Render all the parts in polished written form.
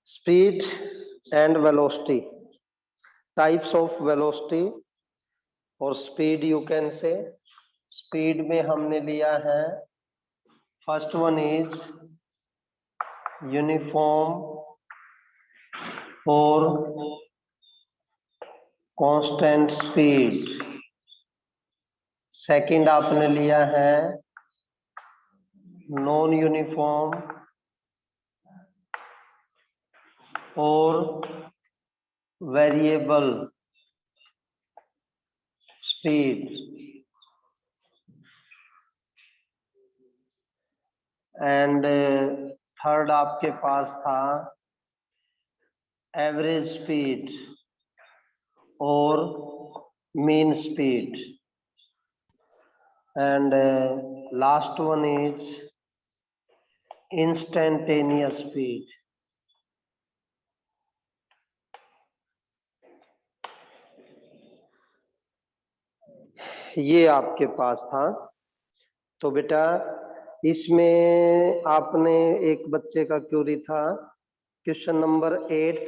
Speed and velocity, types of velocity or speed you can say. Speed में हमने लिया है, first one is uniform or constant speed. Second आपने लिया है नॉन यूनिफॉर्म और वेरिएबल स्पीड, एंड थर्ड आपके पास था एवरेज स्पीड और mean speed, and last one is instantaneous speed. ये आपके पास था. तो बेटा इसमें आपने एक बच्चे का क्यूरी था क्वेश्चन नंबर 8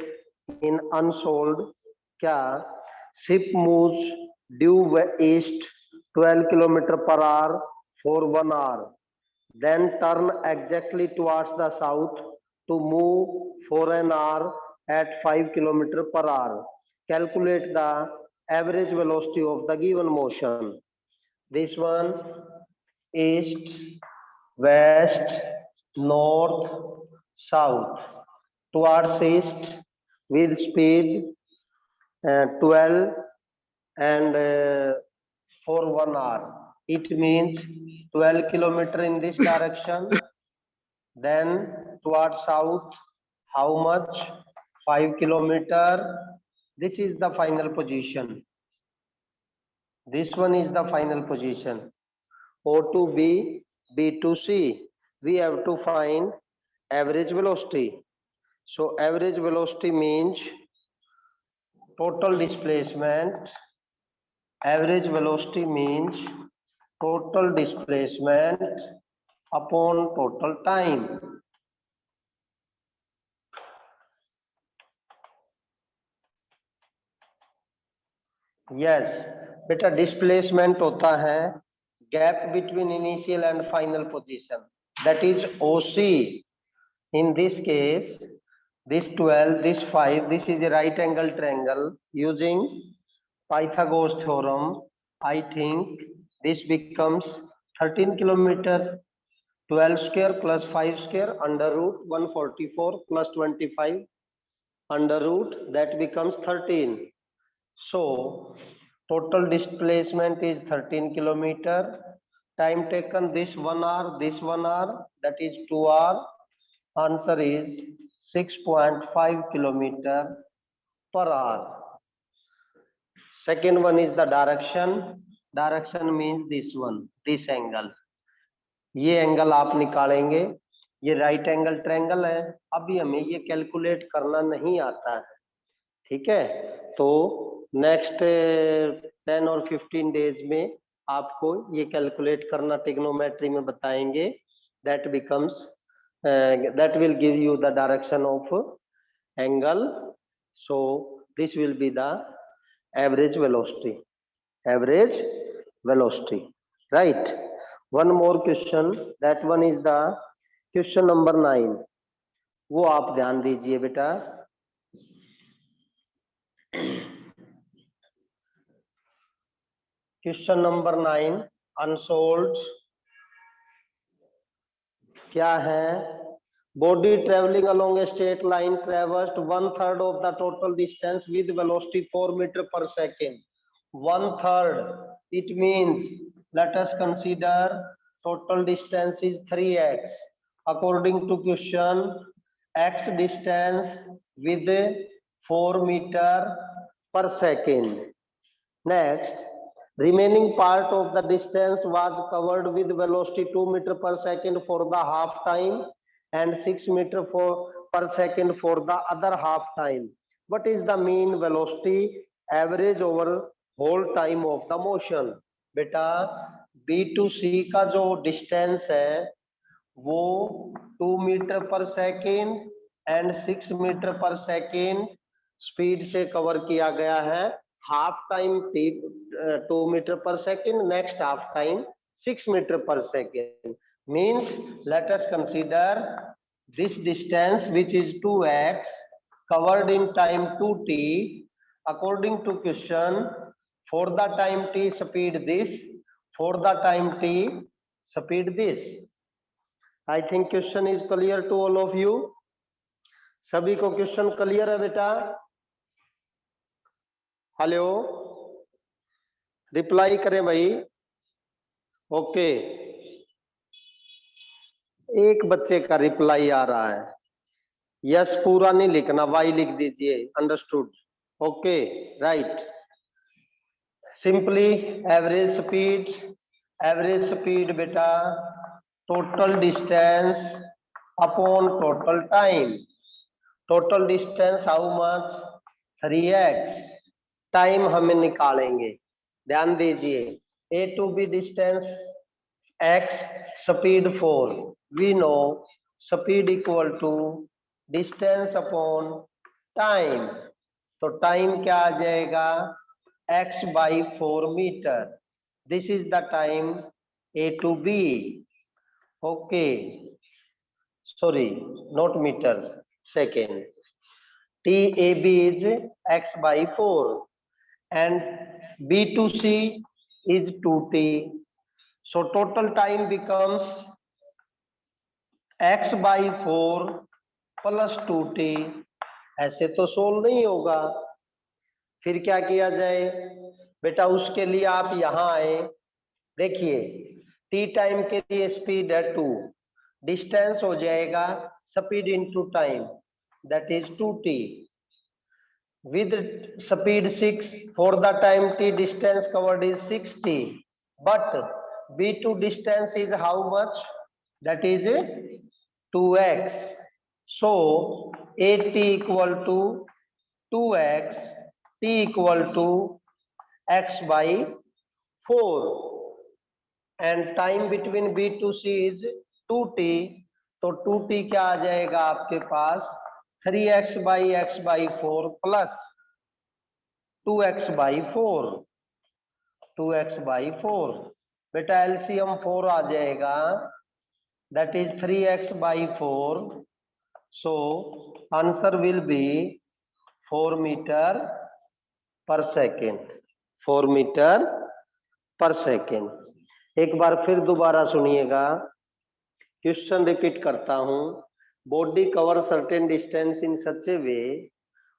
इन अनसोल्ड. क्या ship moves due east 12 kilometre per hour for 1 hour, then turn exactly towards the south to move for an hour at 5 kilometer per hour. Calculate the average velocity of the given motion. This one, east, west, north, south. Towards east with speed 12 and for 1 hour. It means 12 kilometer in this direction. Then towards south, how much? 5 kilometer. This is the final position. This one is the final position. O to B, B to C. We have to find average velocity. So average velocity means total displacement. Average velocity means total displacement upon total time. Yes, बेटा displacement होता है gap between initial and final position, that is OC. In this case, this 12, this 5, this is a right angle triangle. Using Pythagoras theorem, I think this becomes 13 kilometer. 12 square plus 5 square under root 144 plus 25 under root, that becomes 13. So total displacement is 13 kilometer. Time taken this 1 hour, this 1 hour, that is 2 hour. Answer is 6.5 kilometer per hour. Second one is the direction. Direction means this one, this angle. ये angle आप निकालेंगे, ये right angle triangle है. अभी हमें ये calculate करना नहीं आता है, ठीक है. तो नेक्स्ट 10 और 15 डेज में आपको ये कैलकुलेट करना ट्रिग्नोमेट्री में बताएंगे. That becomes that will give you the direction of angle. So this will be the average velocity. Average velocity, right? One more question. That one is the question number 9. वो आप ध्यान दीजिए बेटा. Question number 9 unsolved. क्या है? Body travelling along a straight line traversed 1/3 of the total distance with velocity 4 metre per second. 1/3, it means let us consider total distance is 3x. According to question, x distance with 4 meter per second. Next, remaining part of the distance was covered with velocity 2 meter per second for the half time and 6 meter per second for the other half time. What is the mean velocity average over whole time of the motion? बेटा B to C का जो distance है वो 2 metre per second and 6 metre per second speed से cover किया गया है। Half time 2 metre per second, next half time 6 metre per second. Means let us consider this distance which is 2x covered in time 2t. According to question, for the time t speed this, for the time t speed this. I think question is clear to all of you. सभी को question clear है बेटा? Hello, reply करें भाई। Okay, एक बच्चे का reply आ रहा है। यस पूरा नहीं लिखना, वाई लिख दीजिए। Understood? Okay, right. Simply average speed बेटा total distance upon total time. Total distance how much? 3x। Time हमें निकालेंगे, ध्यान दीजिए। A to B distance x, speed 4। We know speed equal to distance upon time. तो time क्या आ जाएगा? x by 4 metre. This is the time A to B. Okay, sorry, not metre, second. TAB is x by 4 and B to C is 2t. So total time becomes x by 4 plus 2t. ऐसे तो solve नहीं होगा। फिर क्या किया जाए बेटा? उसके लिए आप यहां आए। देखिए, t टाइम के लिए स्पीड है 2, डिस्टेंस हो जाएगा speed into time, that is 2t. With speed 6, for the time t distance covered is 60, but b2 distance is how much? That is 2x. So at equal to 2x, t equal to x by 4, and time between b to c is 2t. तो 2t क्या आ जाएगा आपके पास? 3x by x by 4 plus 2x by 4, 2x by 4। बेटा LCM 4 आ जाएगा, that is 3x by 4. So answer will be 4 meter per second, 4 meter per second। एक बार फिर दोबारा सुनिएगा, क्वेश्चन रिपीट करता हूं। Body cover certain distance in such A way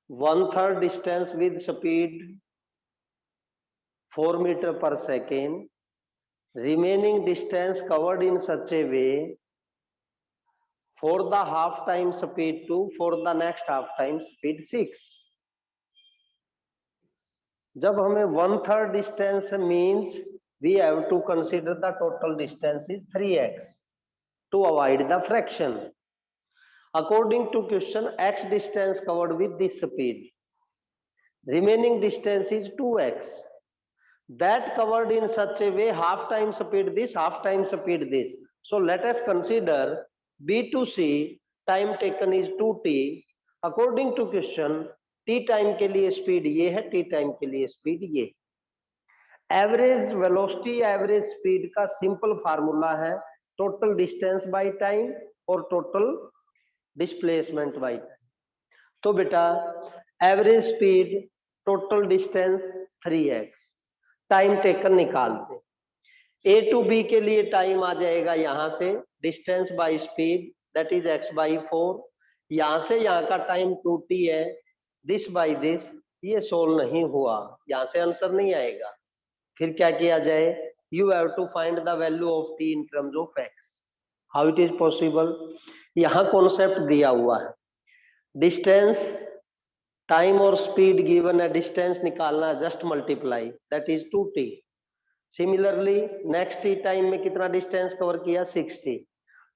1/3 distance with speed 4 meter per second, remaining distance covered in such a way for the half time speed 2, for the next half time speed 6। जब हमें 1/3 distance means we have to consider the total distance is 3x to avoid the fraction। According to question, x distance covered with this speed, remaining distance is 2x, that covered in such a way half time speed this, half time speed this। So let us consider b to c time taken is 2t। according to question, t time के लिए speed ये है, t time के लिए speed ये। Average velocity average speed का simple formula है total distance by time और टोटल डिस्प्लेसमेंट बाय टाइम। तो बेटा average speed total distance 3x, time taken निकालते। ए टू बी के लिए टाइम आ जाएगा यहां से distance by speed, that is x by 4। यहां से यहां का टाइम 2t है, दिस बाय दिस। ये सोल्व नहीं हुआ, यहां से आंसर नहीं आएगा। फिर क्या किया जाए? You have to find the value of t in terms of x. How it is possible? यहां कॉन्सेप्ट दिया हुआ है, डिस्टेंस टाइम और स्पीड गिवन है, डिस्टेंस निकालना, just multiply, that is 2t। Similarly next t time में कितना distance cover किया? 60।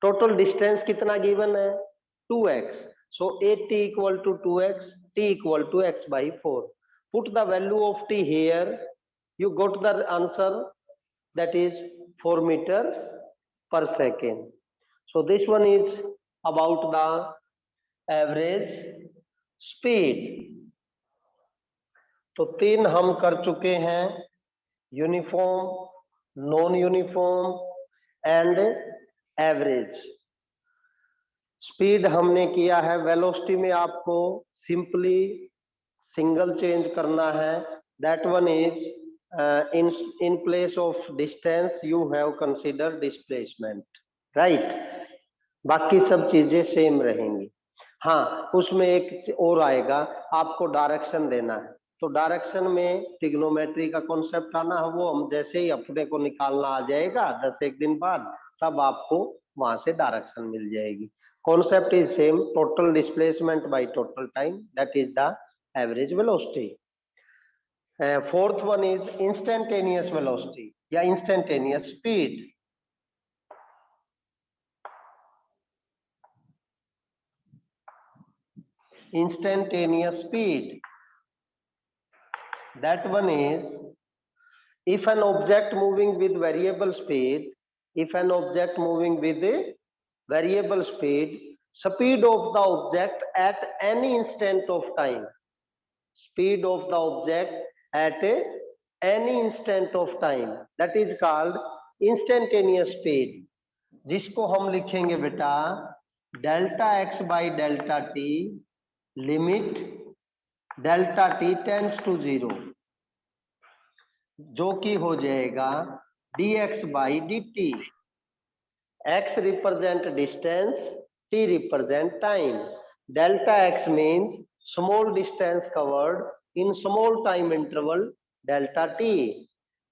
टोटल डिस्टेंस कितना गिवन है? 2x। So 8t equal to 2x, t equal to x by 4। Put the value of t here, you got the answer, that is 4 meter per second। So this one is about the average speed. तो 3 हम कर चुके हैं, uniform, non uniform and average. Speed हमने किया है। Velocity में आपको सिंपली सिंगल चेंज करना है, that one is in place of distance you have considered displacement, right? बाकी सब चीजें सेम रहेंगी। हाँ, उसमें एक और आएगा, आपको डायरेक्शन देना है, तो डायरेक्शन में ट्रिग्नोमेट्री का कॉन्सेप्ट आना है, वो हम जैसे ही अपने को निकालना आ जाएगा 10 दिन बाद, तब आपको वहां से डायरेक्शन मिल जाएगी। Concept is same, total displacement by total time, that is the average velocity. Fourth one is instantaneous velocity या instantaneous speed. Instantaneous speed, that one is if an object moving with variable speed, if an object moving with a variable speed, speed of the object at any instant of time, speed of the object at any instant of time, that is called instantaneous speed, जिसको हम लिखेंगे बेटा delta x by delta t, limit delta t tends to 0, जो कि हो जाएगा dx by dt। x represent distance, t represent time. Delta x means small distance covered in small time interval, delta t।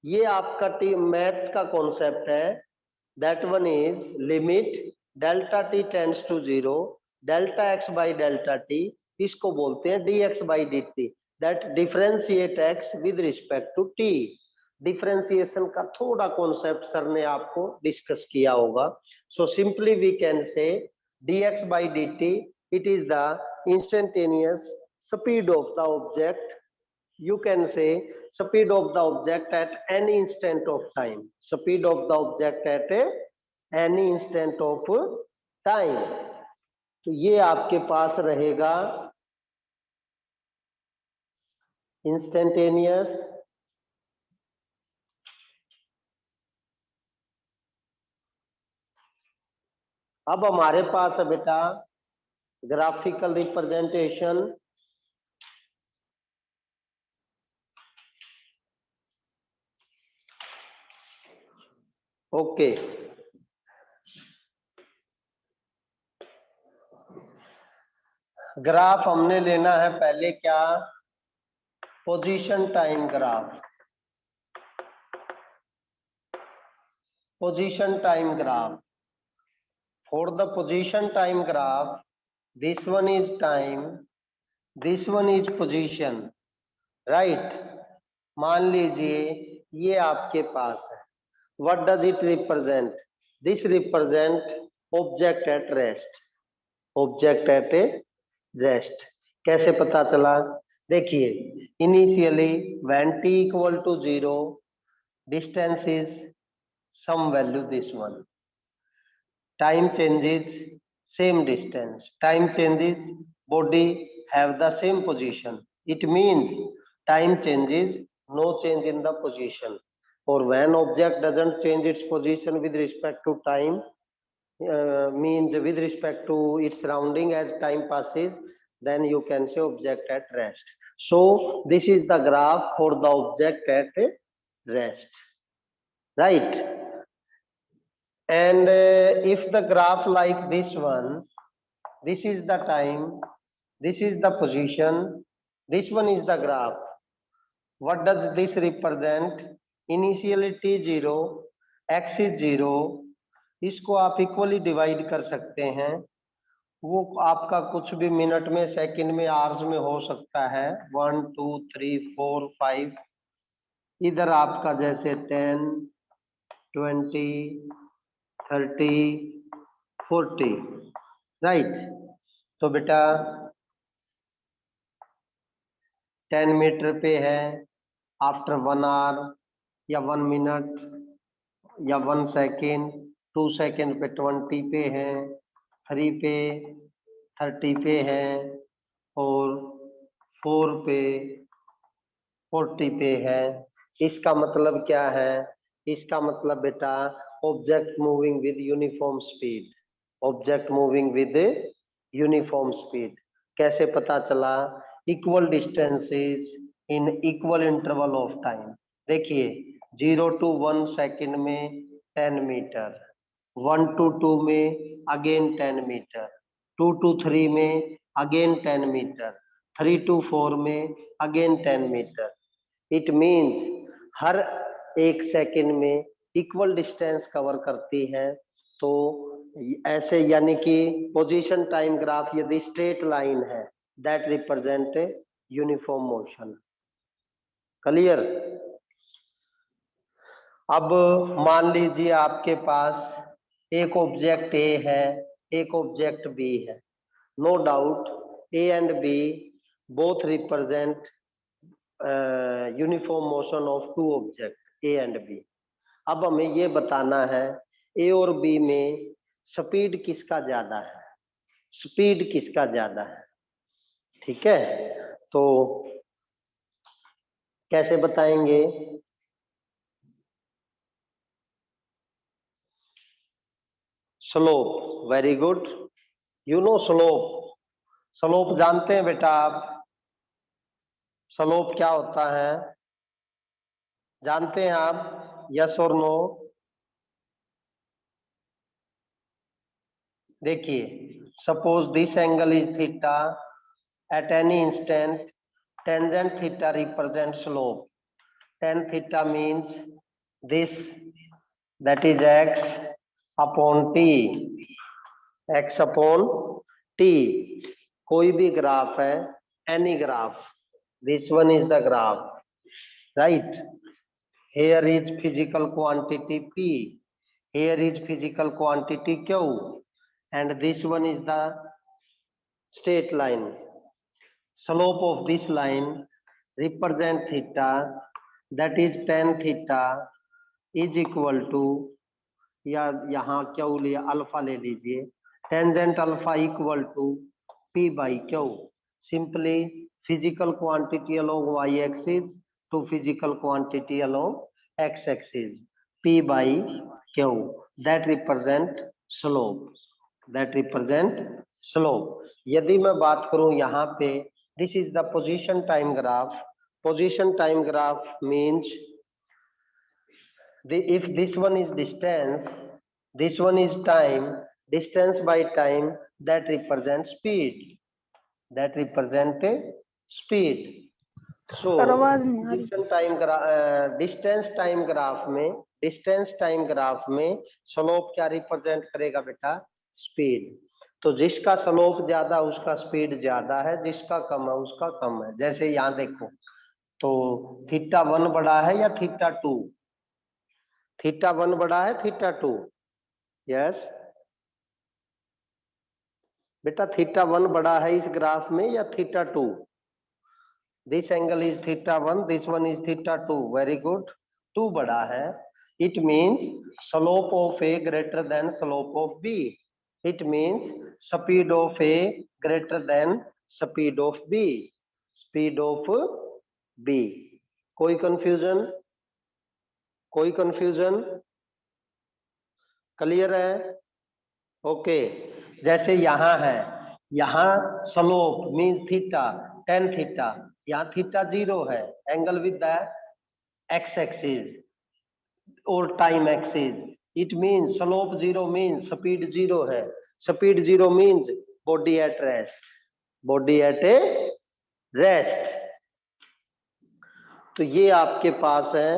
ये आपका टी maths का concept है, that one is limit delta t tends to 0 delta x by delta t, इसको बोलते हैं dx by dt, that differentiate x with respect to t। Differentiation का थोड़ा कॉन्सेप्ट सर ने आपको डिस्कस किया होगा। So simply we can say dx by dt, it is the instantaneous speed of the object, you can say speed of the object at any instant of time, speed of the object at any instant of time। तो ये आपके पास रहेगा instantaneous, अब हमारे पास है बेटा graphical representation. Okay, graph हमने लेना है पहले क्या, position time graph, position time graph. For the position time graph, this one is time, this one is position, right? मान लीजिए ये आपके पास है, what does it represent? This represent object at rest, object at a rest। कैसे पता चला? देखिए, initially when t equal to 0, distance is some value, this one, time changes same distance, time changes body have the same position, it means time changes no change in the position, or when object doesn't change its position with respect to time, means with respect to its surrounding as time passes, then you can say object at rest। So this is the graph for the object at rest, right? And if the graph like this one, this is the time, this is the position, this one is the graph, what does this represent? Initially t0, x is 0, इसको आप equally divide कर सकते हैं, वो आपका कुछ भी minute में, सेकंड में, आवर्स में हो सकता है, 1 2 3 4 5, इधर आपका जैसे 10 20 30 40, राइट? तो बेटा 10 मीटर पे है, आफ्टर 1 आवर या 1 मिनट या 1 सेकेंड, 2 सेकेंड पे 20 पे है, 3 पे 30 पे है और 4 पे 40 पे है। इसका मतलब क्या है? इसका मतलब बेटा object moving with uniform speed, object moving with uniform speed. कैसे पता चला? Equal distances in equal interval of time. देखिए 0 to 1 सेकेंड में 10 मीटर, 1 to 2 में अगेन 10 मीटर, 2 to 3 में अगेन 10 मीटर, 3 to 4 में अगेन 10 मीटर। इट मीन्स हर एक second में इक्वल डिस्टेंस कवर करती है। तो ऐसे यानी कि पोजीशन टाइम ग्राफ यदि स्ट्रेट लाइन है that represent uniform motion. Clear? अब मान लीजिए आपके पास एक ऑब्जेक्ट ए है, एक ऑब्जेक्ट बी है। No doubt A and B both represent uniform motion of two object A and B. अब हमें ये बताना है ए और बी में स्पीड किसका ज्यादा है, स्पीड किसका ज्यादा है। ठीक है, तो कैसे बताएंगे? Slope, very good, you know slope. Slope जानते हैं बेटा आप? स्लोप क्या होता है जानते हैं आप? यस और नो? देखिए suppose this angle is theta, at any instant tangent theta represents slope. Tan theta means this, that is x upon t, x upon t। कोई भी ग्राफ है, any graph, this one is the graph, right? Here is physical quantity p, here is physical quantity q, and this one is the straight line. Slope of this line represent theta, that is tan theta is equal to, या यहाँ Q ले alpha ले लीजिए, tangent alpha equal to p by q. Simply physical quantity along y axis to physical quantity along x axis, p by q, that represent slope, that represent slope. यदि मैं बात करूं यहाँ पे, this is the position time graph. Position time graph means if this one is distance, this one is time, distance by time, that represents speed, that represent speed. So sir आवाज नहीं आ रही। Distance time graph में, distance time graph में slope क्या represent करेगा बेटा? Speed. तो जिसका स्लोप ज्यादा उसका स्पीड ज्यादा है, जिसका कम है उसका कम है। जैसे यहाँ देखो, तो थीटा 1 बड़ा है या थीटा 2? थीटा 1 बड़ा है थीटा 2? यस बेटा, थीटा 1 बड़ा है इस ग्राफ में या theta 2? This angle is theta 1, this one is theta 2, very good, 2 बड़ा है। It means slope of A greater than slope of B, it means speed of A greater than speed of B, speed of B. कोई confusion? कोई confusion? Clear है? Okay. जैसे यहाँ है, यहाँ slope means theta, tan theta, यहाँ theta 0 है, angle with the x axis और time axis. It means slope 0 means speed 0 है, speed 0 means body at rest, body at A rest. तो ये आपके पास है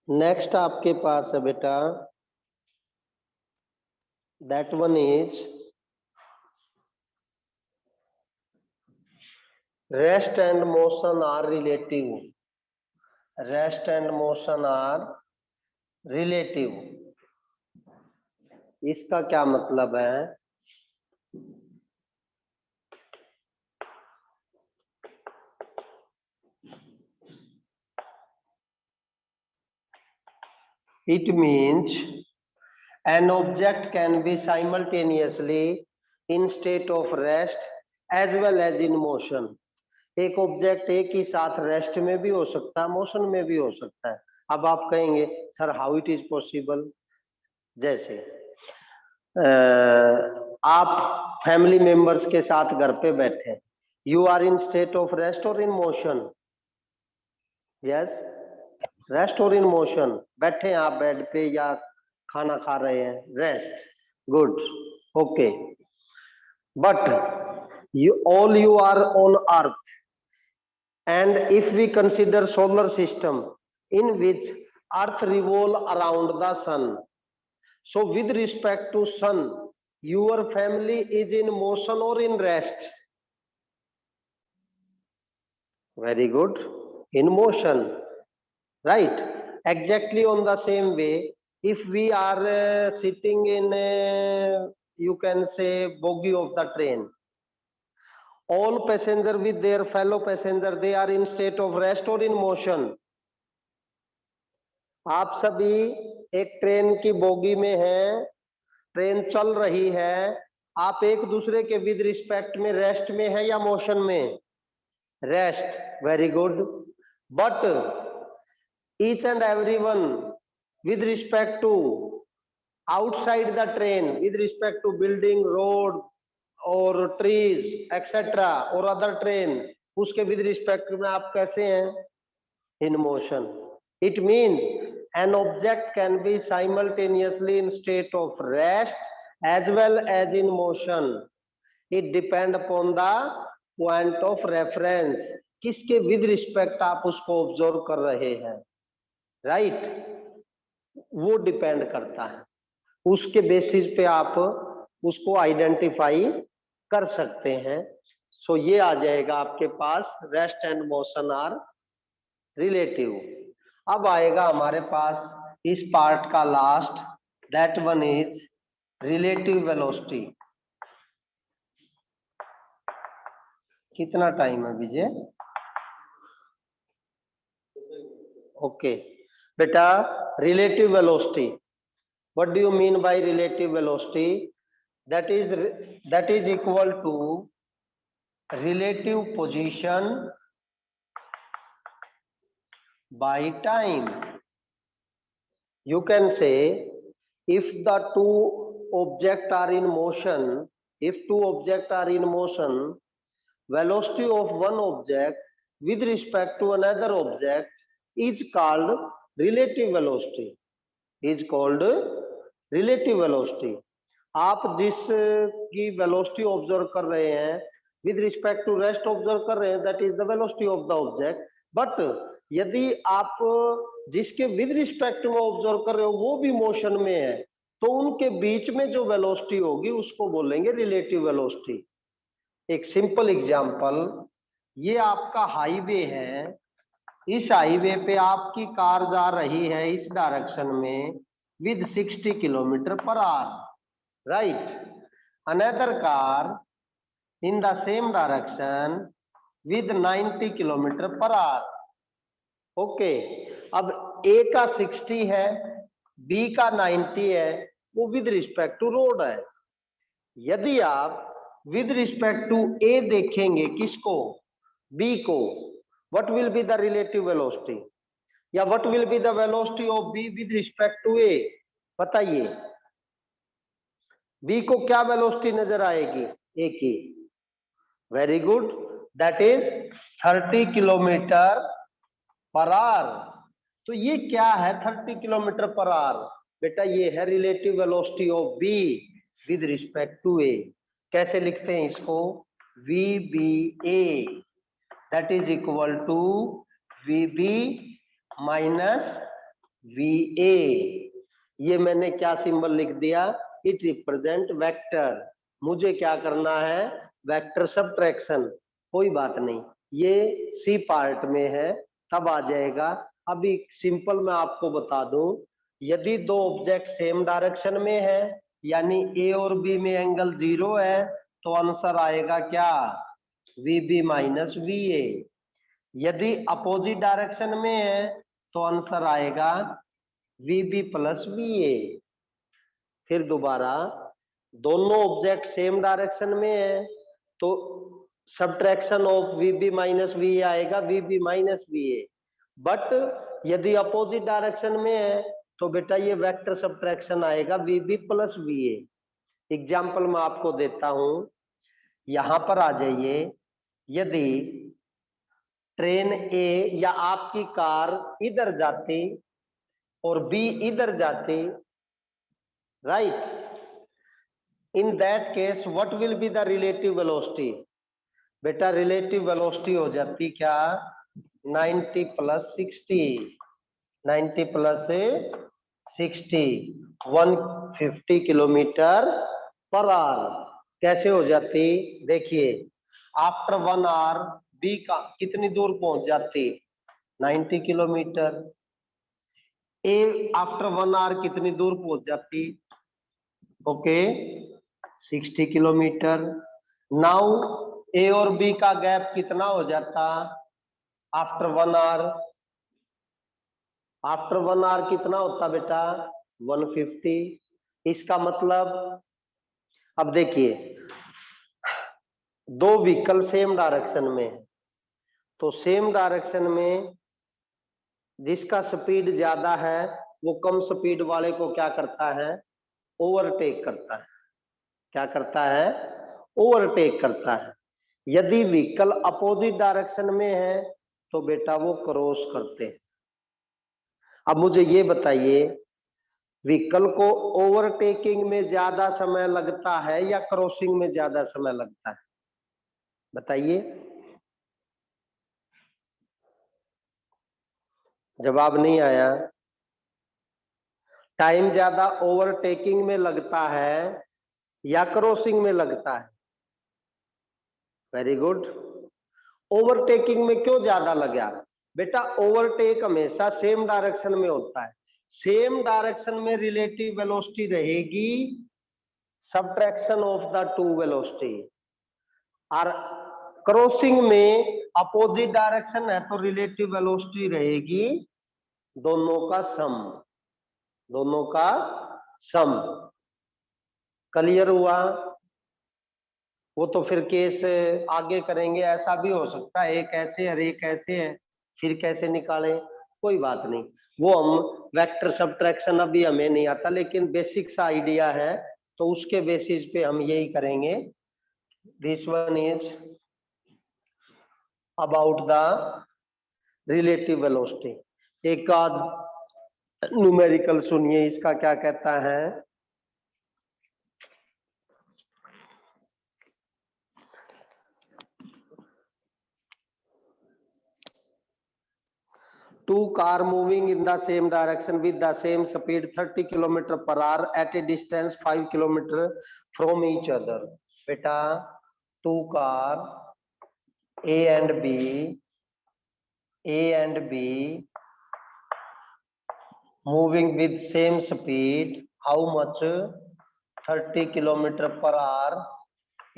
नेक्स्ट आपके पास है बेटा, that one is rest and motion are relative, rest and motion are relative. इसका क्या मतलब है? It means an object can be simultaneously in state of rest as well as in motion. एक ऑब्जेक्ट एक ही साथ रेस्ट में भी हो सकता है, मोशन में भी हो सकता है। अब आप कहेंगे sir how it is possible? जैसे आप फैमिली मेंबर्स के साथ घर पे बैठे, you are in state of rest और इन मोशन? यस, रेस्ट और इन मोशन। बैठे हैं आप बेड पे या खाना खा रहे हैं, rest, good, okay. But you are on earth, and if we consider solar system in which earth revolve around the sun, so with respect to sun, your family is in motion or in rest? Very good, in motion, right? Exactly on the same way, if we are sitting in you can say bogie of the train, all passenger with their fellow passenger, they are in state of rest or in motion? आप सभी एक train की bogie में हैं, train चल रही है, आप एक दूसरे के विद रिस्पेक्ट में रेस्ट में है या मोशन में? Rest, very good. But each and everyone with respect to outside the train, with respect to building, road or trees etc or other train, उसके with respect में आप कैसे हैं? In motion. It means an object can be simultaneously in state of rest as well as in motion. It depend upon the point of reference, किसके with respect आप उसको observe कर रहे हैं, राइट? वो डिपेंड करता है, उसके बेसिस पे आप उसको आइडेंटिफाई कर सकते हैं। सो ये आ जाएगा आपके पास, rest and motion are relative. अब आएगा हमारे पास इस पार्ट का last, that one is relative velocity. कितना टाइम है विजय? ओके बेटा, relative velocity, what do you mean by relative velocity? That is equal to relative position by time. You can say if the two objects are in motion, velocity of one object with respect to another object is called relative velocity, is called relative velocity. आप जिस की velocity observe कर रहे हैं with respect to rest observe कर रहे हैं, that is the velocity of the object. But यदि आप जिसके विद रिस्पेक्ट में ऑब्जर्व कर रहे हो वो भी मोशन में है, तो उनके बीच में जो वेलोसिटी होगी उसको बोलेंगे रिलेटिव वेलोसिटी। एक सिंपल एग्जांपल, ये आपका हाईवे है, इस हाईवे पे आपकी कार जा रही है इस डायरेक्शन में with 60 kilometre per hour, right? Another car in the same direction with 90 kilometre per our, okay. अब ए का 60 है, बी का 90 है, वो विद रिस्पेक्ट टू रोड है। यदि आप विद रिस्पेक्ट टू ए देखेंगे, किसको? बी को, what will be the relative velocity या what will be the velocity of B with respect to A? बताइए, B को क्या वेलोसिटी नजर आएगी? A की, very good, that is 30 kilometre per our. तो ये क्या है 30 किलोमीटर पर आवर? बेटा ये है relative velocity of B with respect to A। कैसे लिखते हैं इसको? VBA that is equal to VB minus VA। ये मैंने क्या सिंबल लिख दिया? It represent vector. मुझे क्या करना है? Vector subtraction. कोई बात नहीं, ये सी पार्ट में है, तब आ जाएगा। अभी सिंपल मैं आपको बता दूं, यदि दो ऑब्जेक्ट सेम डायरेक्शन में है यानी ए और बी में एंगल 0 है, तो आंसर आएगा क्या? VB minus VA। यदि अपोजिट डायरेक्शन में है तो आंसर आएगा VB प्लस VA। फिर दोबारा दोनों ऑब्जेक्ट सेम डायरेक्शन में है तो subtraction of VB minus VA आएगा VB माइनस VA। बट यदि अपोजिट डायरेक्शन में है तो बेटा ये वेक्टर सब्ट्रैक्शन आएगा VB प्लस VA। एग्जाम्पल मैं आपको देता हूं, यहां पर आ जाइए। यदि ट्रेन ए या आपकी कार इधर जाती और बी इधर जाती, right, in that case what will be the relative velocity? बेटा रिलेटिव वेलोसिटी हो जाती क्या? 90 plus 60, 90 plus 60, 150 kilometre per our. कैसे हो जाती? देखिए, आफ्टर 1 आवर बी का कितनी दूर पहुंच जाती? 90 किलोमीटर। ए आफ्टर 1 आवर कितनी दूर पहुंच जाती? Okay, 60 kilometre. नाउ ए और बी का गैप कितना हो जाता आफ्टर 1 आवर? आफ्टर 1 आवर कितना होता बेटा? 150। इसका मतलब अब देखिए, दो व्हीकल सेम डायरेक्शन में है तो सेम डायरेक्शन में जिसका स्पीड ज्यादा है वो कम स्पीड वाले को क्या करता है? ओवरटेक करता है। क्या करता है? ओवरटेक करता है। यदि व्हीकल अपोजिट डायरेक्शन में है तो बेटा वो क्रॉस करते हैं। अब मुझे ये बताइए, व्हीकल को ओवरटेकिंग में ज्यादा समय लगता है या क्रॉसिंग में ज्यादा समय लगता है? बताइए। जवाब नहीं आया। टाइम ज्यादा ओवरटेकिंग में लगता है या क्रॉसिंग में लगता है? Very good. ओवरटेकिंग में क्यों ज्यादा लगा? बेटा ओवरटेक हमेशा सेम डायरेक्शन में होता है। सेम डायरेक्शन में रिलेटिव वेलोसिटी रहेगी subtraction of the two velocity, और क्रॉसिंग में अपोजिट डायरेक्शन है तो रिलेटिव वेलोसिटी रहेगी दोनों का सम। दोनों का सम। क्लियर हुआ? वो तो फिर केस आगे करेंगे। ऐसा भी हो सकता है एक ऐसे और एक ऐसे है, फिर कैसे निकालें? कोई बात नहीं, वो हम वेक्टर सब्ट्रैक्शन अभी हमें नहीं आता, लेकिन बेसिक सा आइडिया है तो उसके बेसिस पे हम यही करेंगे। This one is about the relative velocity. एक आध न्यूमेरिकल सुनिए, इसका क्या कहता है। Two car moving in the same direction with the same speed 30 km per hour at a distance 5 km from each other. बेटा two car A and B moving with same speed, how much? 30 km per hour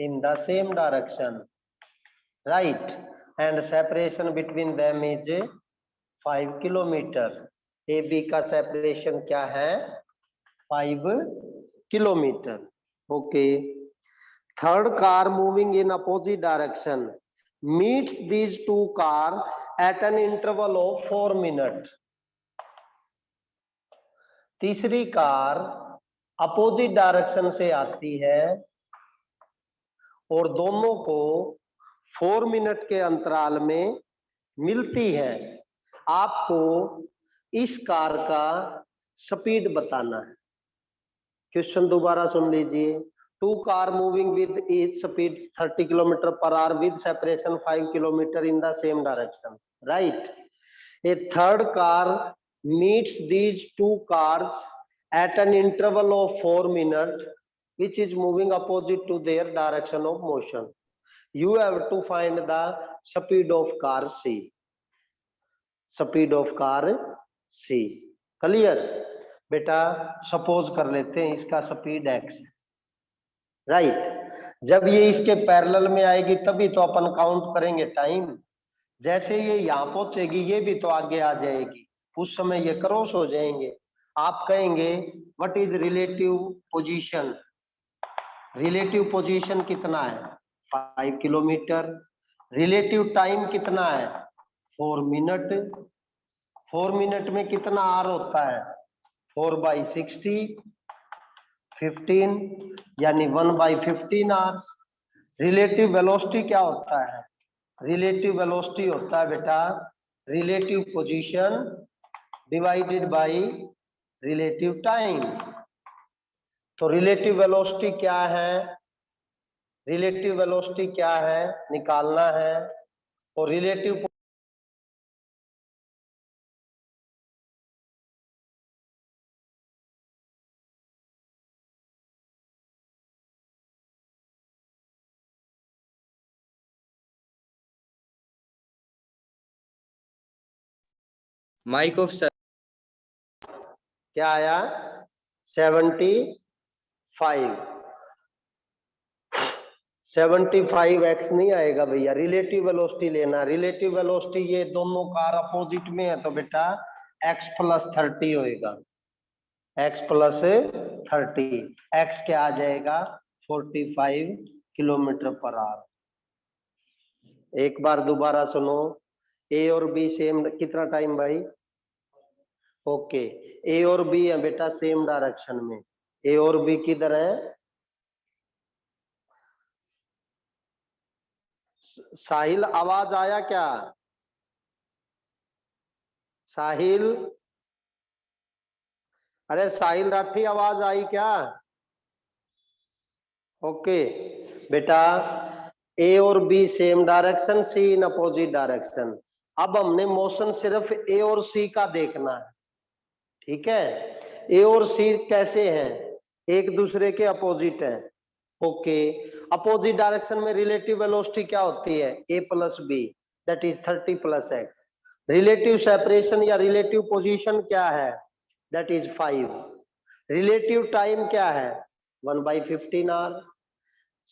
in the same direction, right? And separation between them is 5 kilometre. A B का separation क्या है? 5 kilometre. Okay. Third car moving in opposite direction meets these two car at an interval of 4 minute. तीसरी car opposite direction से आती है और दोनों को 4 मिनट के अंतराल में मिलती है। आपको इस कार का स्पीड बताना है। क्वेश्चन दोबारा सुन लीजिए। Two car moving with each speed 30 kilometre per hour with separation 5 kilometre in the same direction, right? A third car meets these two cars at an interval of 4 minute which is moving opposite to their direction of motion. You have to find the speed of car C. Speed of car C. Clear? बेटा सपोज कर लेते हैं इसका speed x है, right? जब ये इसके पैरेलल में आएगी तभी तो अपन काउंट करेंगे टाइम। जैसे ये यहाँ पहुंचेगी ये भी तो आगे आ जाएगी, उस समय ये क्रॉस हो जाएंगे। आप कहेंगे what is relative position, relative position कितना है 5 किलोमीटर, रिलेटिव टाइम कितना है 4 मिनट, 4 मिनट में कितना आर होता है 4/60 15 यानी 1/15 आवर्स। रिलेटिव वेलोसिटी क्या होता है, रिलेटिव वेलोसिटी होता है बेटा relative position divided by relative time. तो रिलेटिव वेलोसिटी क्या है, रिलेटिव वेलोसिटी क्या है निकालना है, और रिलेटिव माइक ऑफ सर। क्या आया 75, 75x नहीं आएगा भैया, रिलेटिव वेलोसिटी लेना, रिलेटिव वेलोसिटी ये दोनों कार अपोजिट में है तो बेटा x+30 होएगा, x+30, x क्या आ जाएगा 45 किलोमीटर पर आवर। एक बार दोबारा सुनो, ए और बी सेम, कितना टाइम भाई, ओके, ए और बी है बेटा सेम डायरेक्शन में, ए और बी किधर है, साहिल आवाज आया क्या, साहिल, अरे साहिल राठी आवाज आई क्या, ओके बेटा ए और B same direction, C in opposite direction. अब हमने मोशन सिर्फ ए और सी का देखना है, ठीक है, ए और सी कैसे हैं, एक दूसरे के अपोजिट हैं, ओके, अपोजिट डायरेक्शन में रिलेटिव वेलोसिटी क्या होती है a+b that is 30+x, relative separation या रिलेटिव पोजीशन क्या है दैट इज 5, रिलेटिव टाइम क्या है 1/15 आवर,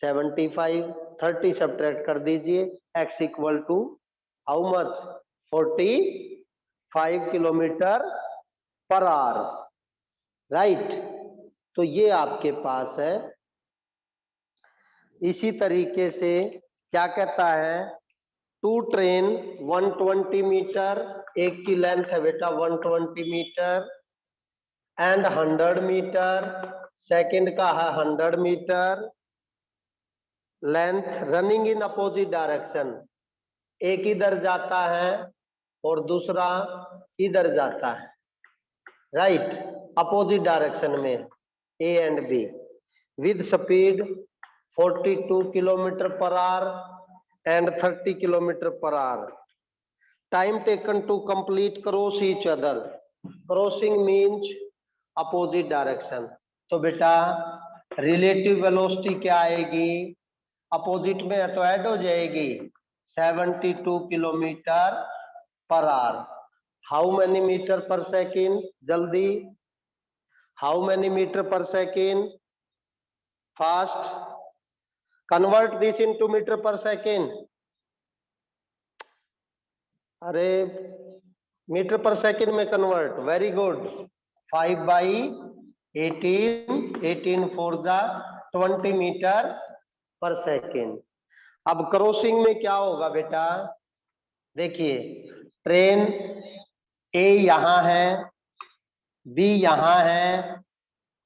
75 30 सब्ट्रैक्ट कर दीजिए, x equal to how much 45 kilometre per hour, right. तो ये आपके पास है। इसी तरीके से क्या कहता है, टू ट्रेन 120 मीटर, एक की लेंथ है बेटा 120 मीटर एंड 100 मीटर, सेकंड का है 100 metre, length running in opposite direction, एक इधर जाता है और दूसरा इधर जाता है, राइट, अपोजिट डायरेक्शन में A and B, with speed 42 kilometre per hour and 30 kilometre per hour, time taken to complete cross each other, crossing means opposite direction. तो बेटा रिलेटिव वेलोसिटी क्या आएगी, अपोजिट में है तो ऐड हो जाएगी 72 kilometre per hour, how many metre per second, जल्दी, how many metre per second, fast, convert this into metre per second, अरे मीटर पर सेकेंड में कन्वर्ट, वेरी गुड, 5/18, 18 4 जा 20 मीटर पर सेकेंड। अब क्रॉसिंग में क्या होगा बेटा, देखिए ट्रेन ए यहां है, बी यहां है,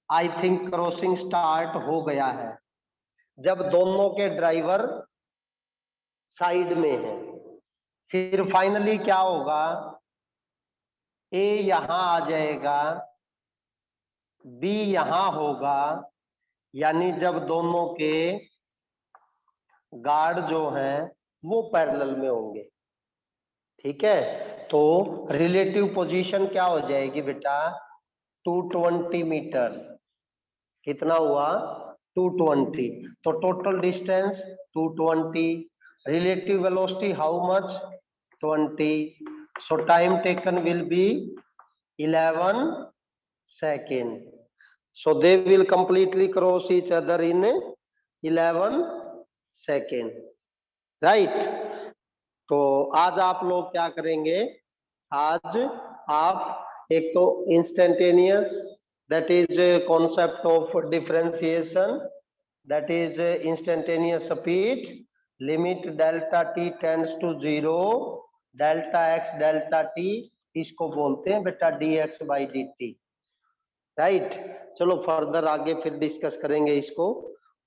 आई थिंक क्रॉसिंग स्टार्ट हो गया है, जब दोनों के ड्राइवर साइड में है, फिर फाइनली क्या होगा, ए यहां आ जाएगा, बी यहां होगा, यानी जब दोनों के गार्ड जो हैं वो पैरेलल में होंगे, ठीक है, तो रिलेटिव पोजीशन क्या हो जाएगी बेटा 220 मीटर, कितना हुआ 220, तो total distance 220, relative velocity how much 20, so time taken will be 11 seconds, so they will completely cross each other in 11 seconds, right। तो आज आप लोग क्या करेंगे, आज आप एक तो instantaneous, that is concept of differentiation, that is instantaneous speed, limit delta t tends to 0, delta x delta t, इसको बोलते हैं बेटा d x by d t, right. चलो फर्दर आगे फिर डिस्कस करेंगे इसको।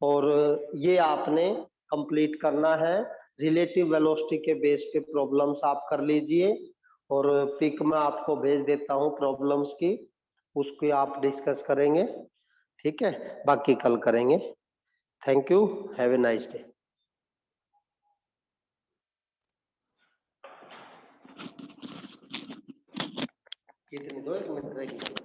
और ये आपने कंप्लीट करना है, रिलेटिव वेलोसिटी के बेस पे प्रॉब्लम्स आप कर लीजिए, और पिक में आपको भेज देता हूँ प्रॉब्लम्स की, उसकी आप डिस्कस करेंगे, ठीक है, बाकी कल करेंगे। Thank you, have a nice day. कितनी 2 मिनट रहेगी?